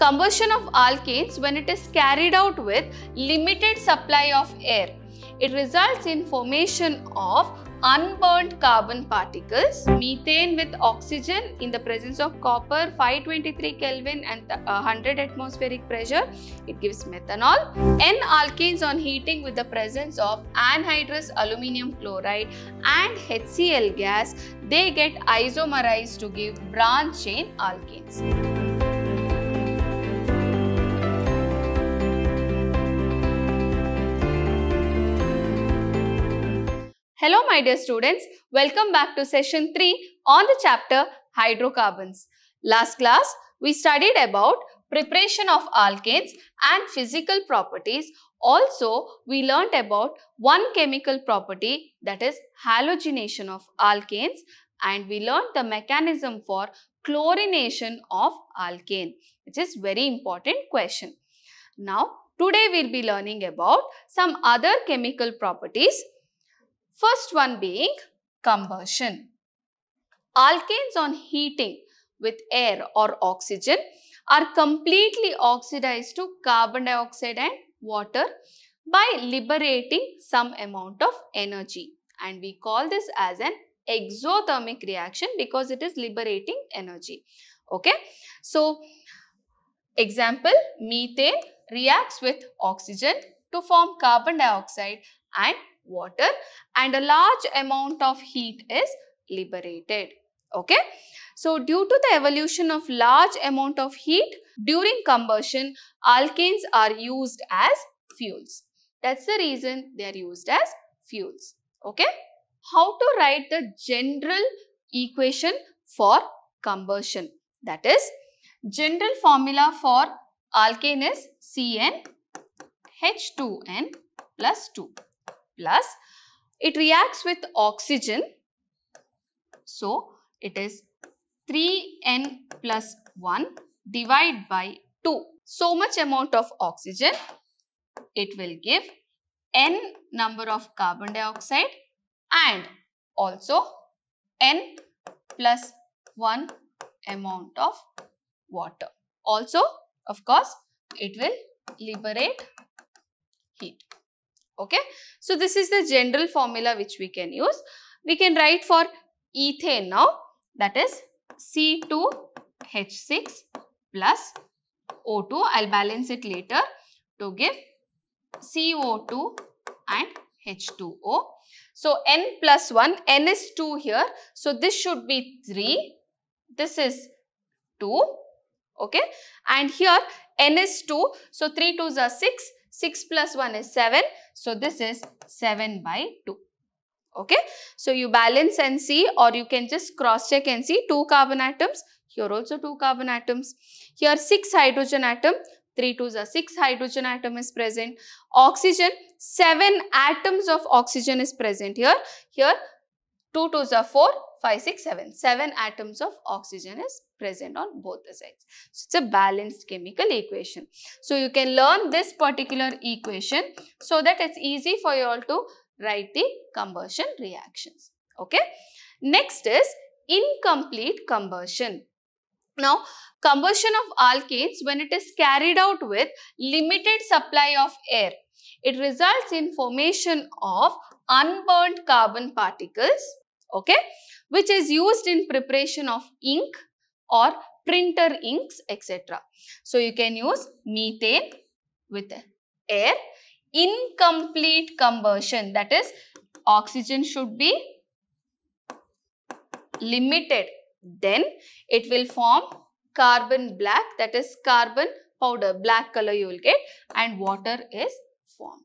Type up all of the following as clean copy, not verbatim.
combustion of alkanes, when it is carried out with limited supply of air, it results in formation of unburnt carbon particles. Methane with oxygen in the presence of copper, 523 Kelvin and 100 atmospheric pressure, it gives methanol. N-alkanes on heating with the presence of anhydrous aluminum chloride and HCl gas, they get isomerized to give branch chain alkanes. Hello my dear students, welcome back to session 3 on the chapter hydrocarbons. Last class we studied about preparation of alkanes and physical properties. Also we learnt about one chemical property, that is halogenation of alkanes, and we learnt the mechanism for chlorination of alkane, which is very important question. Now today we will be learning about some other chemical properties. First one being combustion. Alkanes on heating with air or oxygen are completely oxidized to carbon dioxide and water by liberating some amount of energy, and we call this as an exothermic reaction because it is liberating energy. Okay. So, example, methane reacts with oxygen to form carbon dioxide and water, and a large amount of heat is liberated. Okay. So, due to the evolution of large amount of heat during combustion, alkanes are used as fuels. That's the reason they are used as fuels. Okay. How to write the general equation for combustion? That is, general formula for alkane is CnH2n plus 2. Plus, it reacts with oxygen, so it is 3n plus 1 divided by 2. So much amount of oxygen, it will give n number of carbon dioxide and also n plus 1 amount of water. Also, of course, it will liberate heat. Okay. So, this is the general formula which we can use. We can write for ethane now, that is C2H6 plus O2. I will balance it later to give CO2 and H2O. So, N plus 1, N is 2 here. So, this should be 3, this is 2, okay, and here N is 2. So, 3 2s are 6. 6 plus 1 is 7. So, this is 7 by 2. Okay. So, you balance and see, or you can just cross check and see 2 carbon atoms. Here also 2 carbon atoms. Here 6 hydrogen atom. 3 2s are 6 hydrogen atom is present. Oxygen, 7 atoms of oxygen is present here. Here 2 2s are 4. 5, 6, 7. 7 atoms of oxygen is present on both the sides. So, it's a balanced chemical equation. So, you can learn this particular equation so that it's easy for you all to write the combustion reactions. Okay. Next is incomplete combustion. Now, combustion of alkanes, when it is carried out with limited supply of air, it results in formation of unburnt carbon particles, okay, which is used in preparation of ink or printer inks, etc. So, you can use methane with air, incomplete combustion, that is oxygen should be limited, then it will form carbon black, that is carbon powder, black color you will get, and water is formed.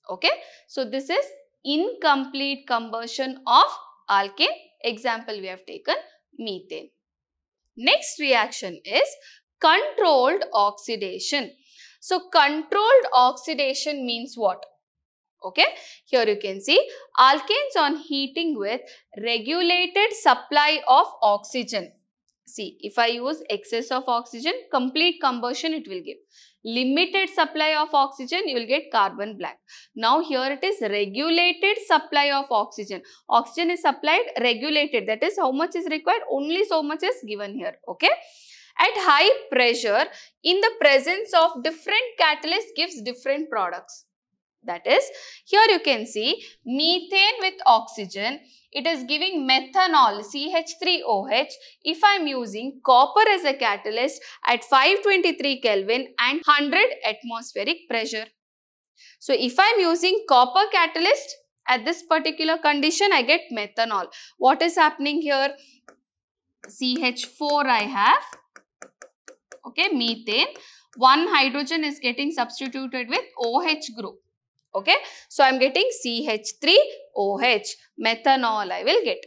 Okay. So, this is incomplete combustion of alkane. Example we have taken methane. Next reaction is controlled oxidation. So, controlled oxidation means what? Okay. Here you can see alkanes on heating with regulated supply of oxygen. See, if I use excess of oxygen, complete combustion it will give. Limited supply of oxygen, you will get carbon black. Now here it is regulated supply of oxygen. Oxygen is supplied regulated, that is how much is required, only so much is given here. Okay. At high pressure, in the presence of different catalysts gives different products. That is, here you can see methane with oxygen, it is giving methanol CH3OH if I am using copper as a catalyst at 523 Kelvin and 100 atmospheric pressure. So, if I am using copper catalyst at this particular condition, I get methanol. What is happening here? CH4 I have, okay, methane. One hydrogen is getting substituted with OH group. Okay, so I am getting CH3OH, methanol I will get.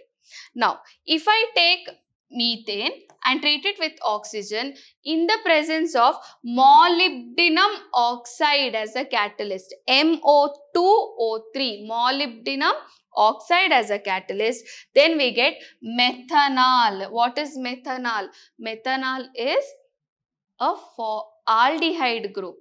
Now, if I take methane and treat it with oxygen in the presence of molybdenum oxide as a catalyst, MO2O3, molybdenum oxide as a catalyst, then we get methanol. What is methanol? Methanol is a aldehyde group.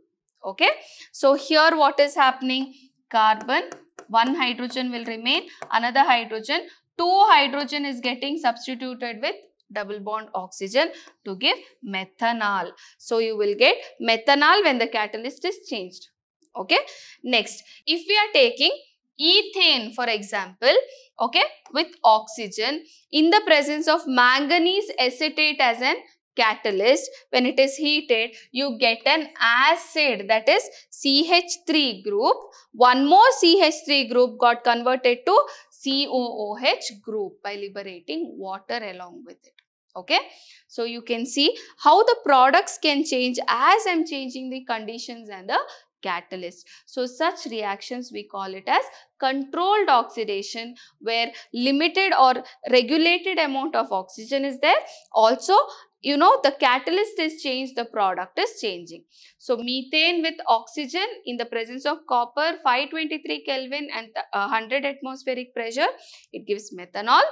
Okay, so here what is happening? Carbon, one hydrogen will remain, another hydrogen, two hydrogen is getting substituted with double bond oxygen to give methanol. So you will get methanol when the catalyst is changed. Okay, next, if we are taking ethane for example, okay, with oxygen in the presence of manganese acetate as an catalyst, when it is heated, you get an acid, that is CH3 group. One more CH3 group got converted to COOH group by liberating water along with it. Okay, so you can see how the products can change as I am changing the conditions and the catalyst. So such reactions we call it as controlled oxidation, where limited or regulated amount of oxygen is there. Also, you know, the catalyst is changed, the product is changing. So methane with oxygen in the presence of copper, 523 Kelvin and 100 atmospheric pressure, it gives methanol.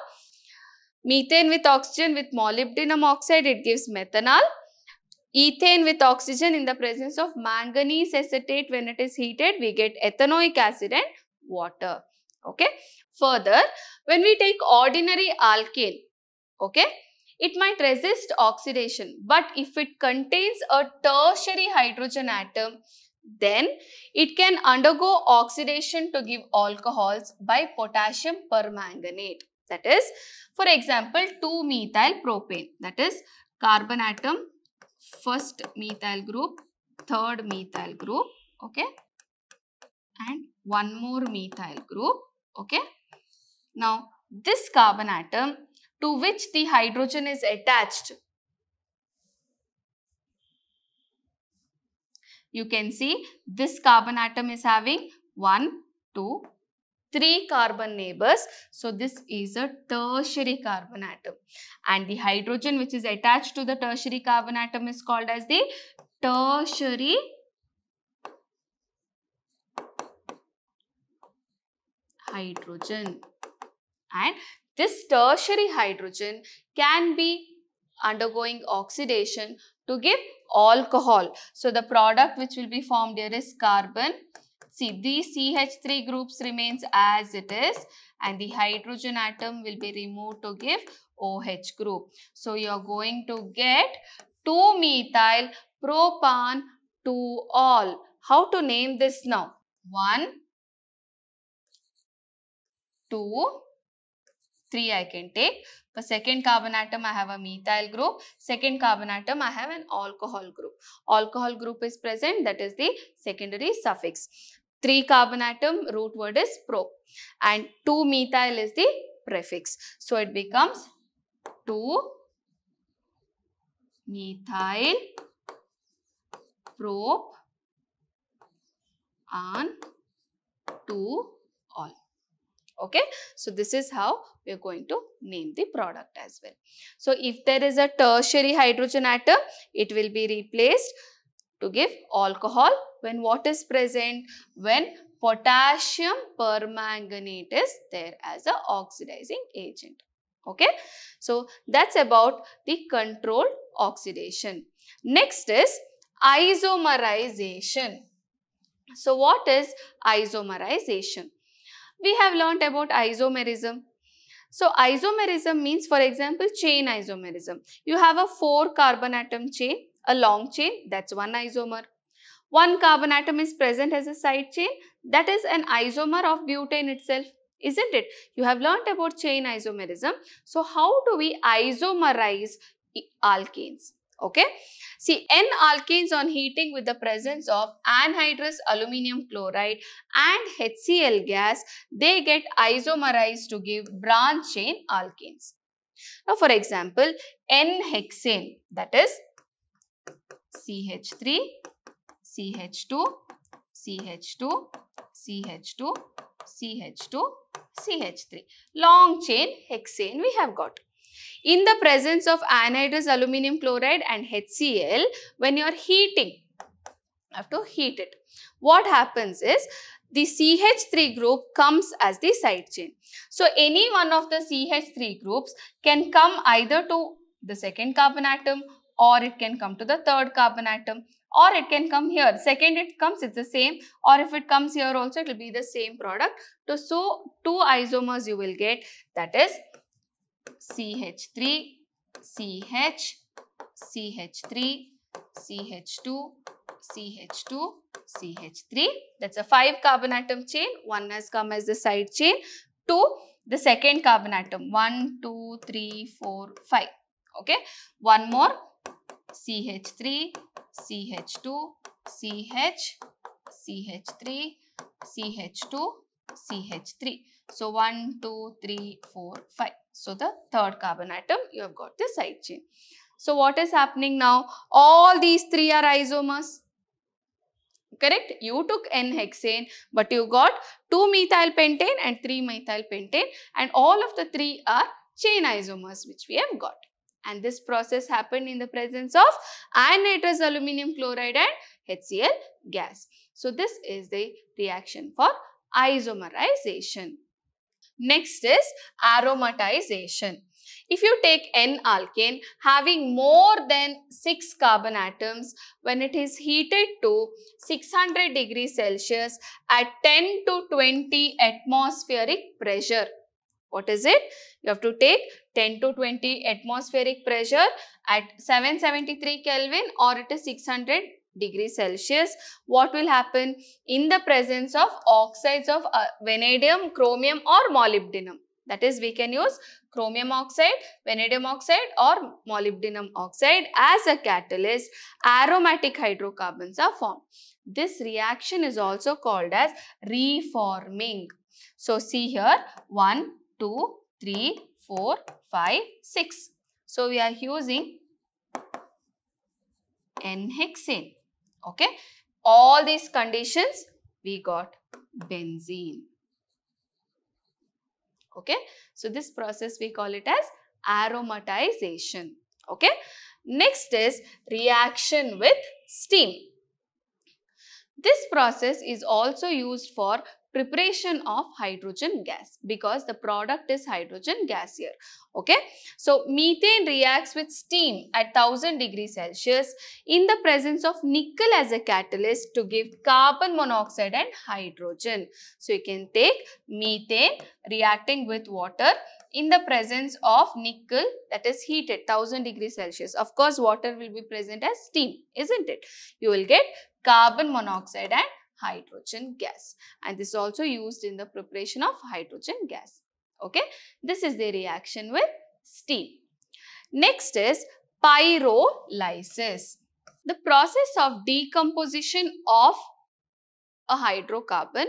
Methane with oxygen with molybdenum oxide, it gives methanol. Ethane with oxygen in the presence of manganese acetate, when it is heated, we get ethanoic acid and water. Okay. Further, when we take ordinary alkane, okay, it might resist oxidation, but if it contains a tertiary hydrogen atom, then it can undergo oxidation to give alcohols by potassium permanganate. That is, for example, 2-methyl propane, that is carbon atom, first methyl group, third methyl group, okay, and one more methyl group, okay. Now, this carbon atom to which the hydrogen is attached, you can see this carbon atom is having 1, 2, 3 carbon neighbors. So, this is a tertiary carbon atom, and the hydrogen which is attached to the tertiary carbon atom is called as the tertiary hydrogen, and this tertiary hydrogen can be undergoing oxidation to give alcohol. So, the product which will be formed here is carbon. See, these CH3 groups remains as it is, and the hydrogen atom will be removed to give OH group. So, you are going to get 2-methyl propan 2-ol. How to name this now? 1, 2, 3 I can take. For second carbon atom, I have a methyl group. Second carbon atom, I have an alcohol group. Alcohol group is present, that is the secondary suffix. 3 carbon atom, root word is pro. And 2-methyl is the prefix. So, it becomes 2-methyl prop and 2-ol. Okay, so this is how we are going to name the product as well. So, if there is a tertiary hydrogen atom, it will be replaced to give alcohol when what is present? When potassium permanganate is there as a oxidizing agent. Okay, so that's about the controlled oxidation. Next is isomerization. So, what is isomerization? We have learnt about isomerism. So isomerism means, for example, chain isomerism. You have a 4 carbon atom chain, a long chain, that's one isomer. One carbon atom is present as a side chain, that is an isomer of butane itself, isn't it? You have learnt about chain isomerism. So how do we isomerize alkanes? Okay. See, N-alkanes on heating with the presence of anhydrous aluminum chloride and HCl gas, they get isomerized to give branch chain alkanes. Now, for example, N-hexane, that is CH3, CH2, CH2, CH2, CH2, CH3. Long chain hexane we have got. In the presence of anhydrous aluminum chloride and HCl, when you are heating, you have to heat it. What happens is, the CH3 group comes as the side chain. So, any one of the CH3 groups can come either to the second carbon atom, or it can come to the third carbon atom, or it can come here. Second it comes, it's the same, or if it comes here also, it will be the same product. So, two isomers you will get, that is CH3, CH, CH3, CH2, CH2, CH3. That's a 5 carbon atom chain. One has come as the side chain to the second carbon atom. 1, 2, 3, 4, 5. Okay. One more. CH3, CH2, CH, CH3, CH2, CH3. So 1, 2, 3, 4, 5. So the third carbon atom, you have got the side chain. So what is happening now? All these three are isomers. Correct? You took N-hexane, but you got 2-methylpentane and 3-methylpentane, and all of the three are chain isomers which we have got. And this process happened in the presence of anhydrous aluminum chloride and HCl gas. So this is the reaction for isomerization. Next is aromatization. If you take N-alkane having more than 6 carbon atoms, when it is heated to 600 degrees Celsius at 10 to 20 atmospheric pressure. What is it? You have to take 10 to 20 atmospheric pressure at 773 Kelvin, or it is 600 degrees Celsius. What will happen? In the presence of oxides of vanadium, chromium or molybdenum. That is, we can use chromium oxide, vanadium oxide or molybdenum oxide as a catalyst. Aromatic hydrocarbons are formed. This reaction is also called as reforming. So, see here 1, 2, 3, 4, 5, 6. So, we are using N-hexane. Okay. All these conditions we got benzene. Okay. So, this process we call it as aromatization. Okay. Next is reaction with steam. This process is also used for preparation of hydrogen gas, because the product is hydrogen gas here. Okay. So, methane reacts with steam at 1000 degrees Celsius in the presence of nickel as a catalyst to give carbon monoxide and hydrogen. So, you can take methane reacting with water in the presence of nickel, that is heated 1000 degrees Celsius. Of course, water will be present as steam, isn't it? You will get carbon monoxide and hydrogen gas, and this is also used in the preparation of hydrogen gas. Okay, this is the reaction with steam. Next is pyrolysis. The process of decomposition of a hydrocarbon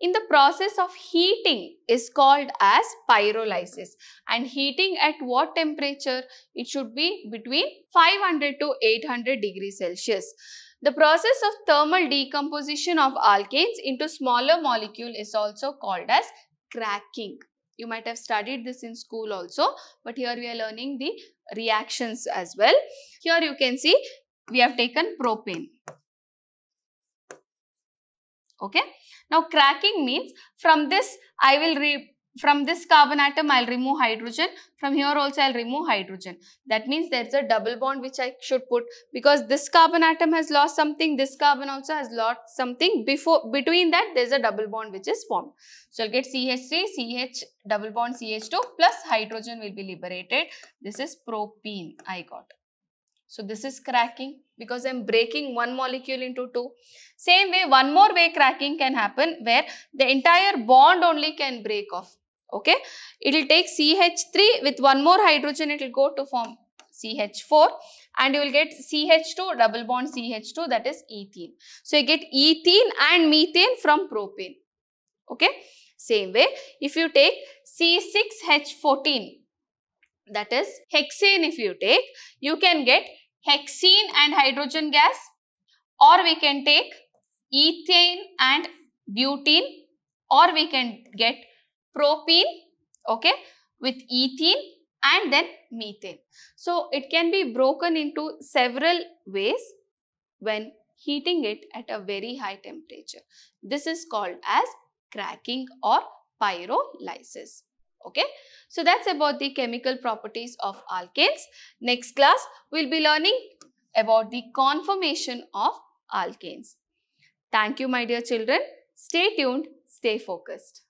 in the process of heating is called as pyrolysis. And heating at what temperature? It should be between 500 to 800 degrees Celsius. The process of thermal decomposition of alkanes into smaller molecule is also called as cracking. You might have studied this in school also, but here we are learning the reactions as well. Here you can see we have taken propane. Okay. Now cracking means from this I will From this carbon atom, I'll remove hydrogen. From here also, I'll remove hydrogen. That means there's a double bond which I should put, because this carbon atom has lost something, this carbon also has lost something. Between that, there's a double bond which is formed. So, I'll get CH3, CH double bond CH2 plus hydrogen will be liberated. This is propene I got. So, this is cracking because I'm breaking one molecule into two. Same way, one more way cracking can happen where the entire bond only can break off. Okay, it will take CH3 with one more hydrogen, it will go to form CH4 and you will get CH2 double bond CH2, that is ethene. So, you get ethene and methane from propane. Okay, same way, if you take C6H14, that is hexane, if you take, you can get hexene and hydrogen gas, or we can take ethane and butene, or we can get propene, okay, with ethene and then methane. So, it can be broken into several ways when heating it at a very high temperature. This is called as cracking or pyrolysis. Okay, so that's about the chemical properties of alkanes. Next class, we'll be learning about the conformation of alkanes. Thank you, my dear children. Stay tuned, stay focused.